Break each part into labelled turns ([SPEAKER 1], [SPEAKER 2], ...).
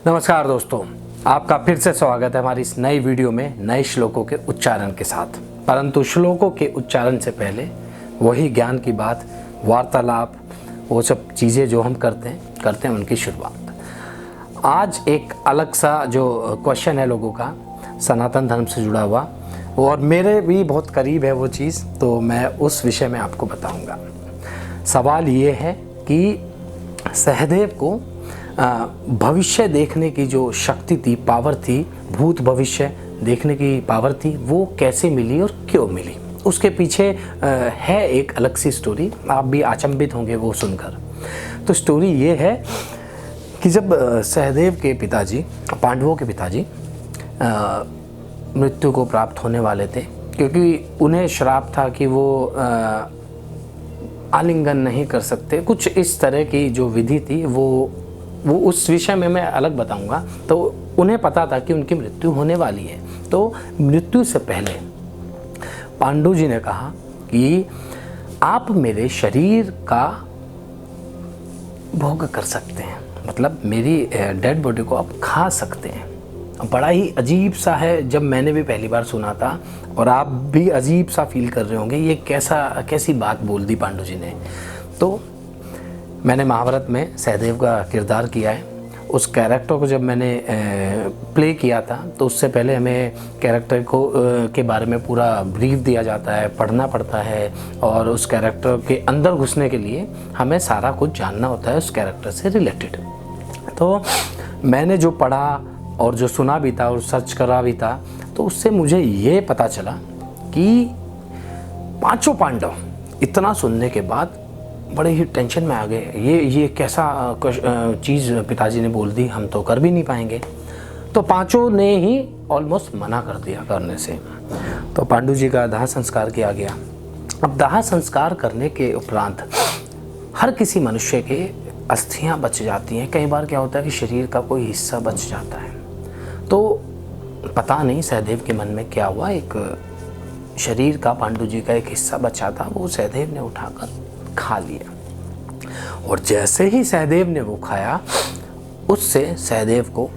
[SPEAKER 1] नमस्कार दोस्तों, आपका फिर से स्वागत है हमारी इस नई वीडियो में नए श्लोकों के उच्चारण के साथ। परंतु श्लोकों के उच्चारण से पहले वही ज्ञान की बात, वार्तालाप, वो सब चीज़ें जो हम करते हैं उनकी शुरुआत। आज एक अलग सा जो क्वेश्चन है लोगों का सनातन धर्म से जुड़ा हुआ, और मेरे भी बहुत करीब है वो चीज़, तो मैं उस विषय में आपको बताऊंगा। सवाल ये है कि सहदेव को भविष्य देखने की जो शक्ति थी, पावर थी, भूत भविष्य देखने की पावर थी, वो कैसे मिली और क्यों मिली। उसके पीछे है एक अलग सी स्टोरी, आप भी अचंभित होंगे वो सुनकर। तो स्टोरी ये है कि जब सहदेव के पिताजी, पांडवों के पिताजी मृत्यु को प्राप्त होने वाले थे, क्योंकि उन्हें श्राप था कि वो आलिंगन नहीं कर सकते, कुछ इस तरह की जो विधि थी वो उस विषय में मैं अलग बताऊंगा। तो उन्हें पता था कि उनकी मृत्यु होने वाली है। तो मृत्यु से पहले पांडु जी ने कहा कि आप मेरे शरीर का भोग कर सकते हैं, मतलब मेरी डेड बॉडी को आप खा सकते हैं। बड़ा ही अजीब सा है, जब मैंने भी पहली बार सुना था, और आप भी अजीब सा फील कर रहे होंगे, ये कैसी बात बोल दी पांडु जी ने। तो मैंने महाभारत में सहदेव का किरदार किया है। उस कैरेक्टर को जब मैंने प्ले किया था, तो उससे पहले हमें कैरेक्टर के बारे में पूरा ब्रीफ दिया जाता है, पढ़ना पड़ता है, और उस कैरेक्टर के अंदर घुसने के लिए हमें सारा कुछ जानना होता है उस कैरेक्टर से रिलेटेड। तो मैंने जो पढ़ा और जो सुना भी था और सर्च करा भी था, तो उससे मुझे ये पता चला कि पांचों पांडव, इतना सुनने के बाद बड़े ही टेंशन में आ गए। ये कैसा चीज़ पिताजी ने बोल दी, हम तो कर भी नहीं पाएंगे। तो पांचों ने ही ऑलमोस्ट मना कर दिया करने से। तो पांडु जी का दाह संस्कार किया गया। अब दाह संस्कार करने के उपरांत हर किसी मनुष्य के अस्थियां बच जाती हैं। कई बार क्या होता है कि शरीर का कोई हिस्सा बच जाता है। तो पता नहीं सहदेव के मन में क्या हुआ, एक शरीर का, पांडु जी का एक हिस्सा बचा था, वो सहदेव ने उठाकर खा लिया। और जैसे ही सहदेव ने वो खाया, उससे सहदेव को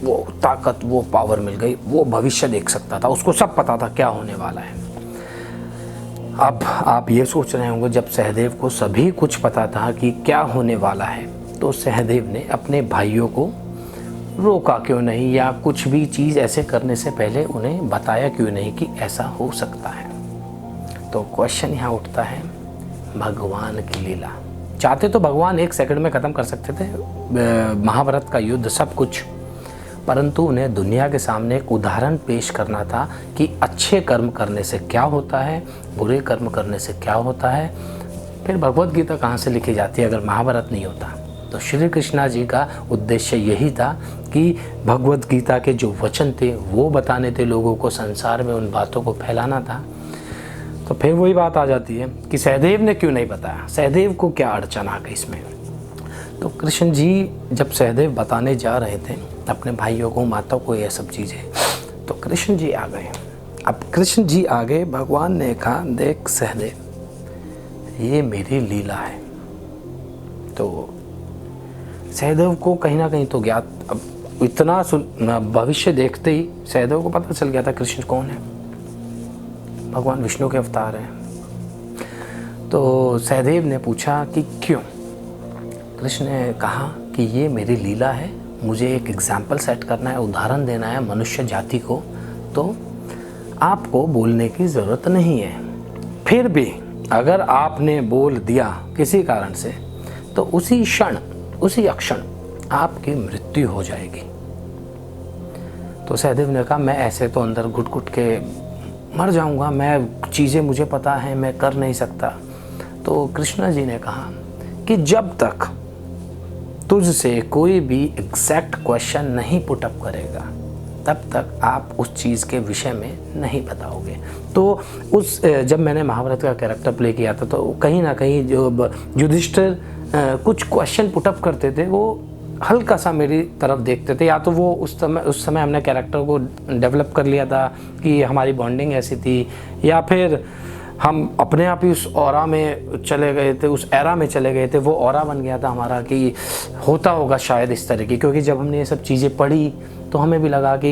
[SPEAKER 1] वो ताकत, वो पावर मिल गई। वो भविष्य देख सकता था, उसको सब पता था क्या होने वाला है। अब आप ये सोच रहे होंगे, जब सहदेव को सभी कुछ पता था कि क्या होने वाला है, तो सहदेव ने अपने भाइयों को रोका क्यों नहीं, या कुछ भी चीज़ ऐसे करने से पहले उन्हें बताया क्यों नहीं कि ऐसा हो सकता है। तो क्वेश्चन यहाँ उठता है, भगवान की लीला। चाहते तो भगवान एक सेकंड में ख़त्म कर सकते थे महाभारत का युद्ध, सब कुछ, परंतु उन्हें दुनिया के सामने एक उदाहरण पेश करना था कि अच्छे कर्म करने से क्या होता है, बुरे कर्म करने से क्या होता है। फिर भगवत गीता कहाँ से लिखी जाती है अगर महाभारत नहीं होता। तो श्री कृष्णा जी का उद्देश्य यही था कि भगवत गीता के जो वचन थे वो बताने थे लोगों को, संसार में उन बातों को फैलाना था। तो फिर वही बात आ जाती है कि सहदेव ने क्यों नहीं बताया, सहदेव को क्या अड़चन आ गई इसमें। तो कृष्ण जी जब सहदेव बताने जा रहे थे अपने भाइयों को, माता को, ये सब चीज़ें, तो कृष्ण जी आ गए। अब कृष्ण जी आ गए, भगवान ने कहा, देख सहदेव, ये मेरी लीला है। तो सहदेव को कहीं ना कहीं तो ज्ञात, अब इतना भविष्य देखते ही सहदेव को पता चल गया था कृष्ण कौन है, भगवान विष्णु के अवतार हैं। तो सहदेव ने पूछा कि क्यों। कृष्ण ने कहा कि ये मेरी लीला है, मुझे एक एग्जाम्पल सेट करना है, उदाहरण देना है मनुष्य जाति को, तो आपको बोलने की ज़रूरत नहीं है। फिर भी अगर आपने बोल दिया किसी कारण से, तो उसी क्षण, उसी अक्षण आपकी मृत्यु हो जाएगी। तो सहदेव ने कहा, मैं ऐसे तो अंदर घुट घुट के मर जाऊंगा, मैं चीज़ें मुझे पता है, मैं कर नहीं सकता। तो कृष्ण जी ने कहा कि जब तक तुझसे कोई भी एग्जैक्ट क्वेश्चन नहीं पुटअप करेगा, तब तक आप उस चीज़ के विषय में नहीं बताओगे। तो जब मैंने महाभारत का कैरेक्टर प्ले किया था, तो कहीं ना कहीं जो युधिष्ठिर कुछ क्वेश्चन पुटअप करते थे, वो हल्का सा मेरी तरफ देखते थे। या तो वो उस समय हमने कैरेक्टर को डेवलप कर लिया था कि हमारी बॉन्डिंग ऐसी थी, या फिर हम अपने आप ही उस ऑरा में चले गए थे, उस एरा में चले गए थे, वो ऑरा बन गया था हमारा कि होता होगा शायद इस तरह की। क्योंकि जब हमने ये सब चीज़ें पढ़ी तो हमें भी लगा कि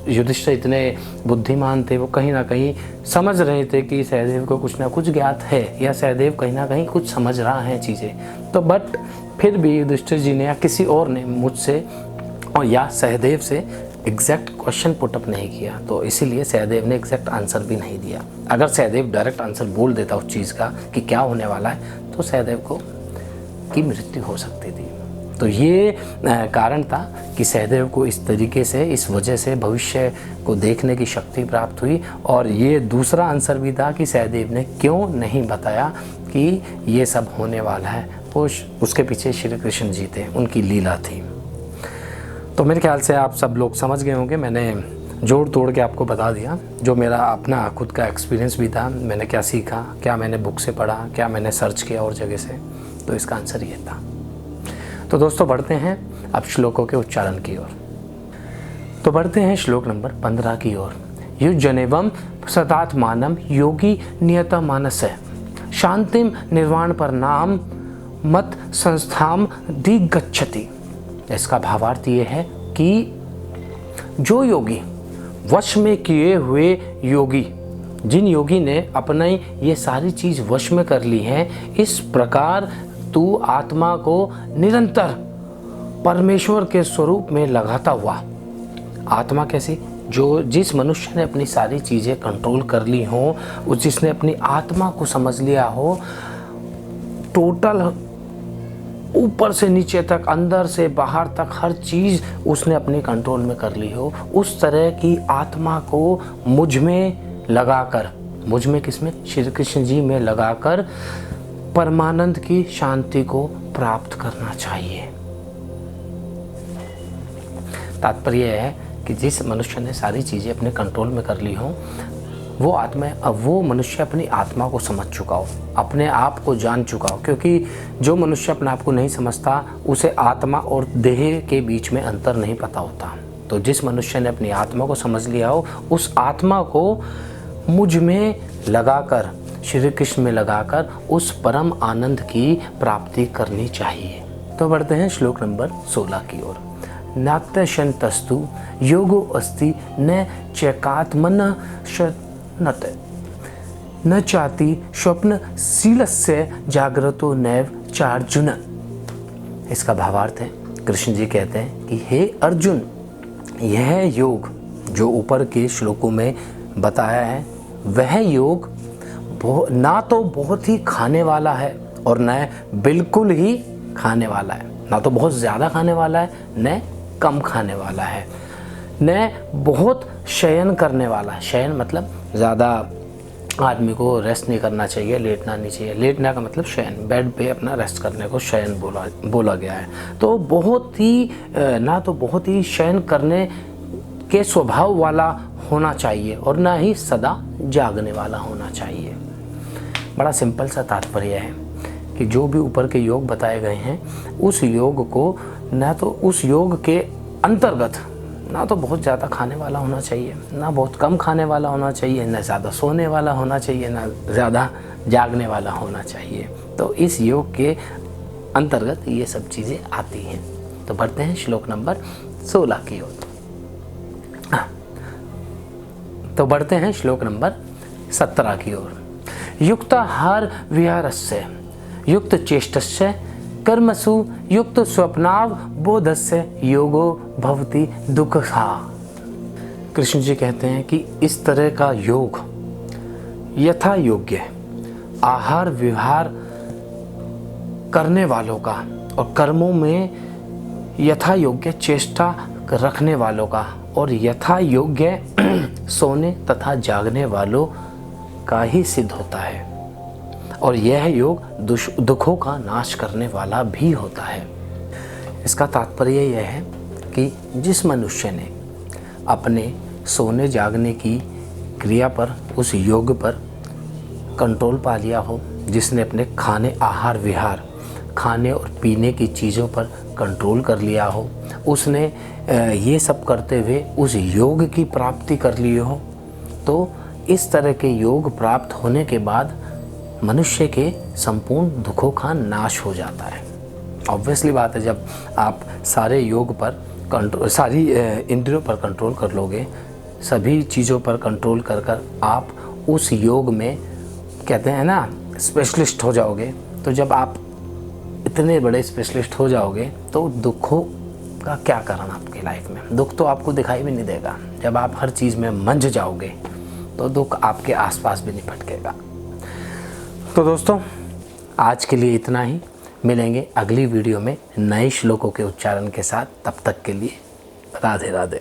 [SPEAKER 1] युधिष्ठिर इतने बुद्धिमान थे, वो कहीं ना कहीं समझ रहे थे कि सहदेव को कुछ ना कुछ ज्ञात है, या सहदेव कहीं ना कहीं कुछ समझ रहा है चीज़ें। तो बट फिर भी युधिष्ठिर जी ने या किसी और ने मुझसे और या सहदेव से एग्जैक्ट क्वेश्चन पुटअप नहीं किया, तो इसीलिए सहदेव ने एग्जैक्ट आंसर भी नहीं दिया। अगर सहदेव डायरेक्ट आंसर बोल देता उस चीज़ का कि क्या होने वाला है, तो सहदेव को की मृत्यु हो सकती थी। तो ये कारण था कि सहदेव को इस तरीके से, इस वजह से भविष्य को देखने की शक्ति प्राप्त हुई। और ये दूसरा आंसर भी था कि सहदेव ने क्यों नहीं बताया कि ये सब होने वाला है, वो उसके पीछे श्री कृष्ण जी थे, उनकी लीला थी। तो मेरे ख्याल से आप सब लोग समझ गए होंगे, मैंने जोड़ तोड़ के आपको बता दिया जो मेरा अपना खुद का एक्सपीरियंस भी था, मैंने क्या सीखा, क्या मैंने बुक से पढ़ा, क्या मैंने सर्च किया और जगह से। तो इसका आंसर ये था। तो दोस्तों बढ़ते हैं अब श्लोकों के उच्चारण की ओर। तो बढ़ते हैं श्लोक नंबर 15 की ओर। युज्जनेवम सदात्मानम योगी नियता मानस शांतिम निर्वाण पर नाम मत संस्थाम दिगच्छति। इसका भावार्थ ये है कि जो योगी वश में किए हुए योगी, जिन योगी ने अपने ये सारी चीज़ वश में कर ली है, इस प्रकार तू आत्मा को निरंतर परमेश्वर के स्वरूप में लगाता हुआ। आत्मा कैसी? जो जिस मनुष्य ने अपनी सारी चीज़ें कंट्रोल कर ली हो, जिसने अपनी आत्मा को समझ लिया हो, टोटल ऊपर से नीचे तक, अंदर से बाहर तक हर चीज़ उसने अपने कंट्रोल में कर ली हो, उस तरह की आत्मा को मुझ में लगाकर, मुझ में किसमें? श्री कृष्ण जी में लगाकर परमानंद की शांति को प्राप्त करना चाहिए। तात्पर्य है कि जिस मनुष्य ने सारी चीज़ें अपने कंट्रोल में कर ली हो, वो आत्मा, अब वो मनुष्य अपनी आत्मा को समझ चुका हो, अपने आप को जान चुका हो। क्योंकि जो मनुष्य अपने आप को नहीं समझता, उसे आत्मा और देह के बीच में अंतर नहीं पता होता। तो जिस मनुष्य ने अपनी आत्मा को समझ लिया हो, उस आत्मा को मुझ में लगाकर, श्री कृष्ण में लगाकर उस परम आनंद की प्राप्ति करनी चाहिए। तो बढ़ते हैं श्लोक नंबर 16 की ओर। नात्यशंतस्तु योगो अस्ति न चैकात्मन नत न चाति स्वप्न शीलस्य जागृतो नैव चार्जुन। इसका भावार्थ है, कृष्ण जी कहते हैं कि हे अर्जुन, यह योग जो ऊपर के श्लोकों में बताया है, वह योग ना तो बहुत ही खाने वाला है और न बिल्कुल ही खाने वाला है। ना तो बहुत ज़्यादा खाने वाला है, न कम खाने वाला है, न बहुत शयन करने वाला है। शयन मतलब ज़्यादा आदमी को रेस्ट नहीं करना चाहिए, लेटना नहीं चाहिए। लेटना का मतलब शयन, बेड पे अपना रेस्ट करने को शयन बोला गया है। तो बहुत ही ना तो बहुत ही शयन करने के स्वभाव वाला होना चाहिए और ना ही सदा जागने वाला होना चाहिए। बड़ा सिंपल सा तात्पर्य है कि जो भी ऊपर के योग बताए गए हैं, उस योग को ना तो उस योग के अंतर्गत ना तो बहुत ज़्यादा खाने वाला होना चाहिए, ना बहुत कम खाने वाला होना चाहिए, ना ज़्यादा सोने वाला होना चाहिए, ना ज़्यादा जागने वाला होना चाहिए। तो इस योग के अंतर्गत ये सब चीज़ें आती हैं। तो बढ़ते हैं श्लोक नंबर 16 की ओर। तो बढ़ते हैं श्लोक नंबर 17 की ओर। युक्ताहार विहारस्य युक्त चेष्टस्य कर्मसु युक्त स्वप्नाव बोधस्य योगो भवति दुःखा। कृष्ण जी कहते हैं कि इस तरह का योग यथा योग्य आहार विहार करने वालों का और कर्मों में यथा योग्य चेष्टा रखने वालों का और यथा योग्य सोने तथा जागने वालों का ही सिद्ध होता है। और यह योग दुखों का नाश करने वाला भी होता है। इसका तात्पर्य यह है कि जिस मनुष्य ने अपने सोने जागने की क्रिया पर, उस योग पर कंट्रोल पा लिया हो, जिसने अपने खाने आहार विहार, खाने और पीने की चीज़ों पर कंट्रोल कर लिया हो, उसने ये सब करते हुए उस योग की प्राप्ति कर ली हो, तो इस तरह के योग प्राप्त होने के बाद मनुष्य के संपूर्ण दुखों का नाश हो जाता है। ऑब्वियसली बात है, जब आप सारे योग पर कंट्रोल, सारी इंद्रियों पर कंट्रोल कर लोगे, सभी चीज़ों पर कंट्रोल कर कर आप उस योग में कहते हैं ना स्पेशलिस्ट हो जाओगे, तो जब आप इतने बड़े स्पेशलिस्ट हो जाओगे तो दुखों का क्या कारण आपकी लाइफ में? दुख तो आपको दिखाई भी नहीं देगा। जब आप हर चीज़ में मंझ जाओगे तो दुख आपके आसपास भी नहीं फटकेगा। तो दोस्तों, आज के लिए इतना ही। मिलेंगे अगली वीडियो में नए श्लोकों के उच्चारण के साथ। तब तक के लिए राधे राधे।